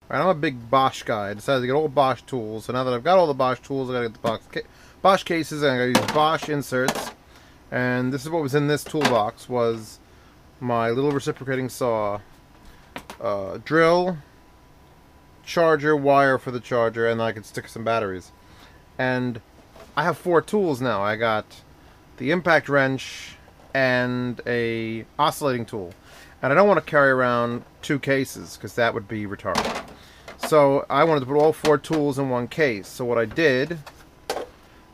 Right, I'm a big Bosch guy. I decided to get all Bosch tools. So now that I've got all the Bosch tools, I gotta get the Bosch cases, and I gotta use Bosch inserts. And this is what was in this toolbox: was my little reciprocating saw, drill, charger, wire for the charger, and I could stick some batteries. And I have 4 tools now. I got the impact wrench and a oscillating tool. And I don't want to carry around 2 cases because that would be retarded. So I wanted to put all 4 tools in one case. So what I did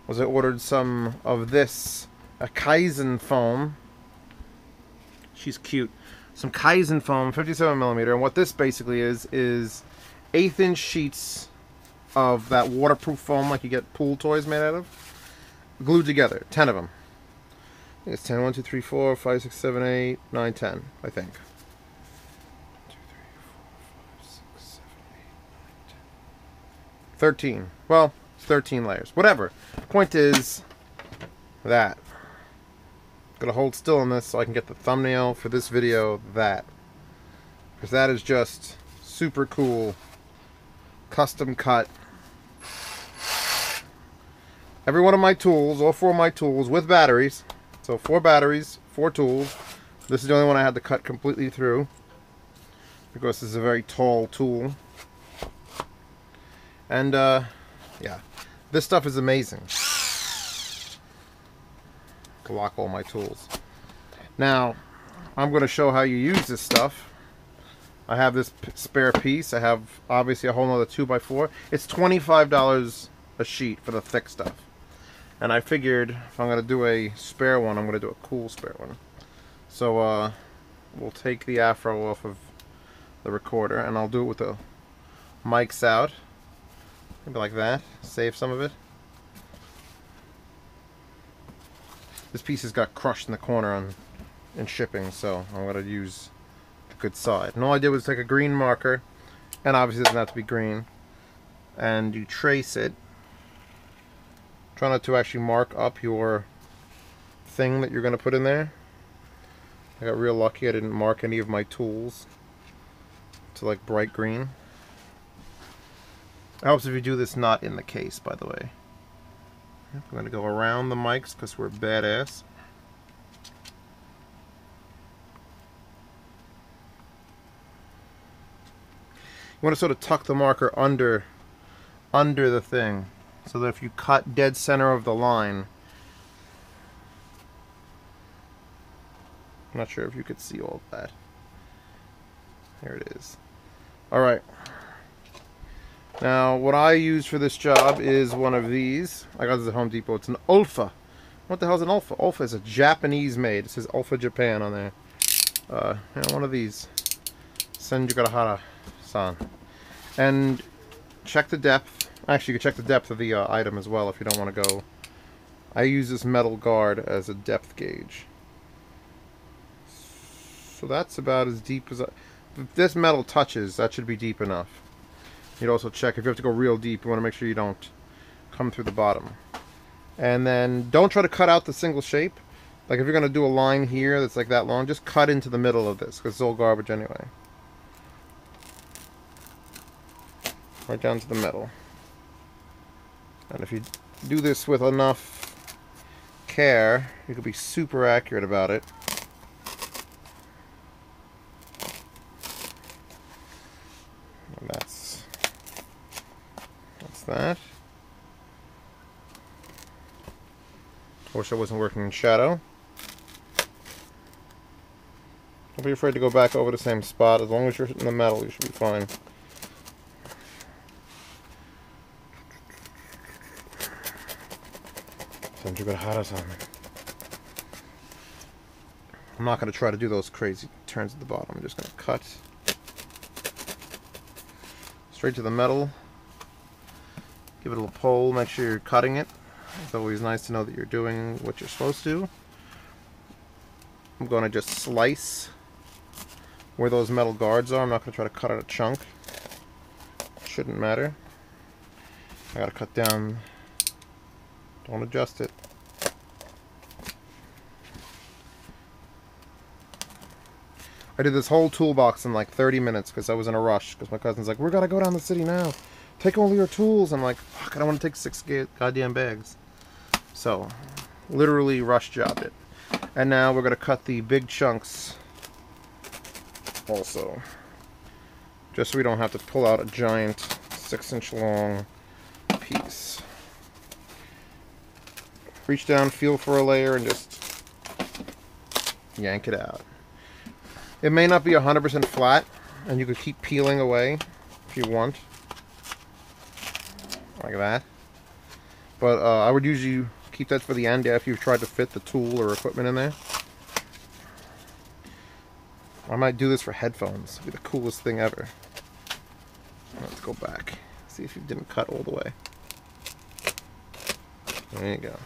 was I ordered some of this, a Kaizen foam. She's cute. Some Kaizen foam, 57mm. And what this basically is 1/8-inch sheets of that waterproof foam like you get pool toys made out of, glued together. 10 of them. I think it's 10. 1, 2, 3, 4, 5, 6, 7, 8, 9, 10, I think. 2, 3, 4, 5, 6, 7, 8, 9, 10. 13. Well, it's 13 layers. Whatever. Point is that. Gonna hold still on this so I can get the thumbnail for this video, that. Because that is just super cool. Custom cut. Every one of my tools, all 4 of my tools with batteries. So 4 batteries, 4 tools. This is the only one I had to cut completely through because this is a very tall tool. And yeah, this stuff is amazing. To lock all my tools. Now, I'm going to show how you use this stuff. I have this spare piece. I have obviously a whole nother 2x4. It's $25 a sheet for the thick stuff. And I figured if I'm going to do a spare one, I'm going to do a cool spare one. So we'll take the afro off of the recorder, and I'll do it with the mics out. Maybe like that. Save some of it. This piece has got crushed in the corner in shipping, so I'm going to use the good side. And all I did was take a green marker, and obviously it doesn't have to be green, and you trace it. Try not to actually mark up your thing that you're going to put in there. I got real lucky. I didn't mark any of my tools to like bright green. It helps if you do this not in the case, by the way. I'm going to go around the mics because we're badass. You want to sort of tuck the marker under the thing, so that if you cut dead center of the line, I'm not sure if you could see all of that. There it is. Alright. Now, what I use for this job is one of these. I got this at Home Depot. It's an Ulfa. What the hell is an Ulfa? Ulfa is a Japanese made. It says Ulfa Japan on there. One of these. Senjugarahara-san. And check the depth. Actually, you can check the depth of the item as well if you don't want to go. I use this metal guard as a depth gauge. So that's about as deep as... If this metal touches, that should be deep enough. You'd also check if you have to go real deep. You want to make sure you don't come through the bottom. And then don't try to cut out the single shape. Like if you're going to do a line here that's like that long, just cut into the middle of this because it's all garbage anyway. Right down to the middle. And if you do this with enough care, you can be super accurate about it. And that's that. I wish I wasn't working in shadow. Don't be afraid to go back over the same spot. As long as you're hitting the metal, you should be fine. I'm not going to try to do those crazy turns at the bottom. I'm just going to cut straight to the metal. Give it a little pull. Make sure you're cutting it. It's always nice to know that you're doing what you're supposed to. I'm going to just slice where those metal guards are. I'm not going to try to cut out a chunk. Shouldn't matter. I got to cut down. Don't adjust it. I did this whole toolbox in like 30 minutes because I was in a rush. Because my cousin's like, "We're gonna go down the city now. Take all your tools." I'm like, "Fuck, I don't want to take 6 goddamn bags." So, literally rush jobbed it. And now we're gonna cut the big chunks also, just so we don't have to pull out a giant 6-inch long piece. Reach down, feel for a layer, and just yank it out. It may not be 100% flat, and you could keep peeling away if you want, like that. But I would usually keep that for the end after you've tried to fit the tool or equipment in there. I might do this for headphones. It'd be the coolest thing ever. Let's go back. See if you didn't cut all the way. There you go.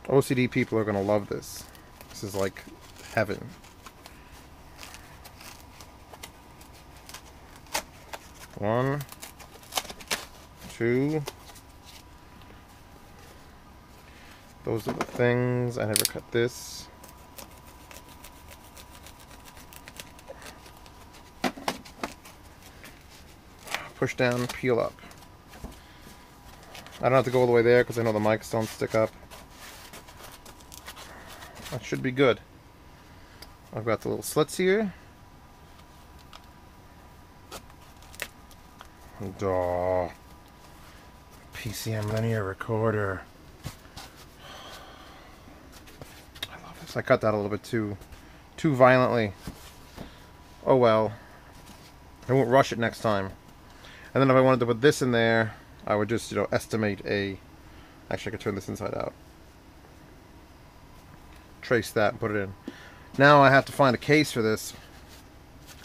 OCD people are going to love this. This is like heaven. One, two. Those are the things. I never cut this. Push down, peel up. I don't have to go all the way there because I know the mics don't stick up. That should be good. I've got the little slits here. Duh. PCM linear recorder. I love this. I cut that a little bit too violently. Oh well. I won't rush it next time. And then if I wanted to put this in there, I would just, estimate a... Actually, I could turn this inside out. Trace that and put it in. Now I have to find a case for this.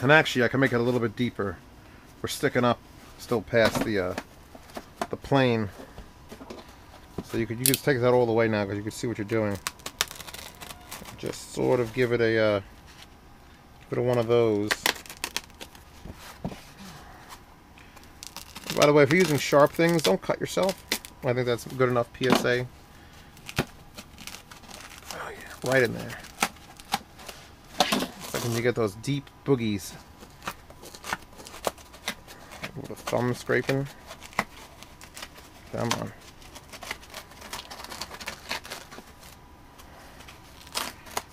And actually, I can make it a little bit deeper. We're sticking up still past the plane. So you could just take that all the way now because you can see what you're doing. Just sort of give it a one of those. By the way, if you're using sharp things, don't cut yourself. I think that's good enough PSA. Oh yeah, right in there. It's like when you get those deep boogies. With a thumb scraping. Come on.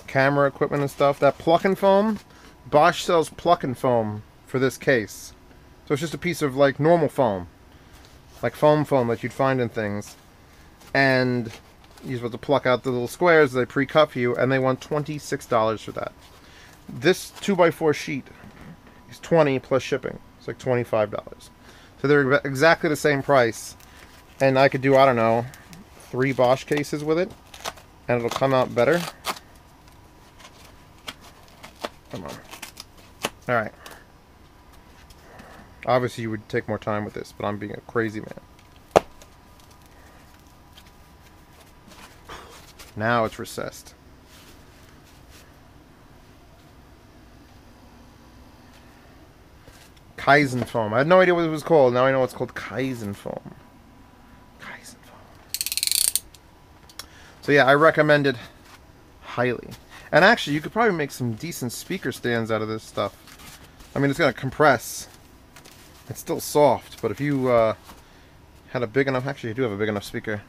Camera equipment and stuff. That pluck and foam, Bosch sells pluck and foam for this case. So it's just a piece of like normal foam. Like foam that you'd find in things. And you're supposed to pluck out the little squares they pre-cut for you, and they want $26 for that. This 2x4 sheet is $20 plus shipping. It's like $25. So they're exactly the same price. And I could do, I don't know, 3 Bosch cases with it. And it'll come out better. Come on. Alright. Obviously you would take more time with this, but I'm being a crazy man. Now it's recessed. Kaizen foam. I had no idea what it was called. Now I know it's called Kaizen foam. Kaizen foam. So yeah, I recommend it highly. And actually, you could probably make some decent speaker stands out of this stuff. I mean, it's going to compress. It's still soft, but if you had a big enough... Actually, you do have a big enough speaker.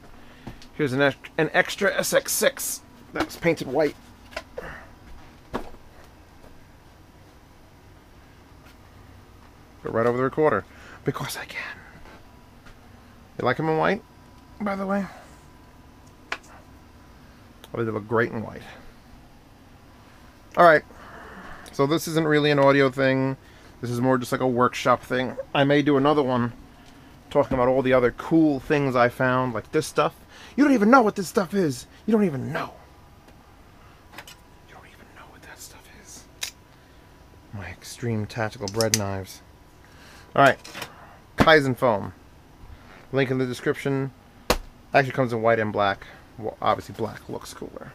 Here's an extra SX6 that was painted white. Go right over the recorder. Because I can. You like them in white, by the way? Oh, they look great in white. Alright. So this isn't really an audio thing. This is more just like a workshop thing. I may do another one talking about all the other cool things I found, like this stuff. You don't even know what this stuff is. You don't even know. You don't even know what that stuff is. My extreme tactical bread knives. Alright. Kaizen foam. Link in the description. Actually comes in white and black. Well, obviously black looks cooler.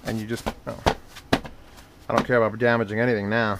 And you just... Oh. I don't care about damaging anything now.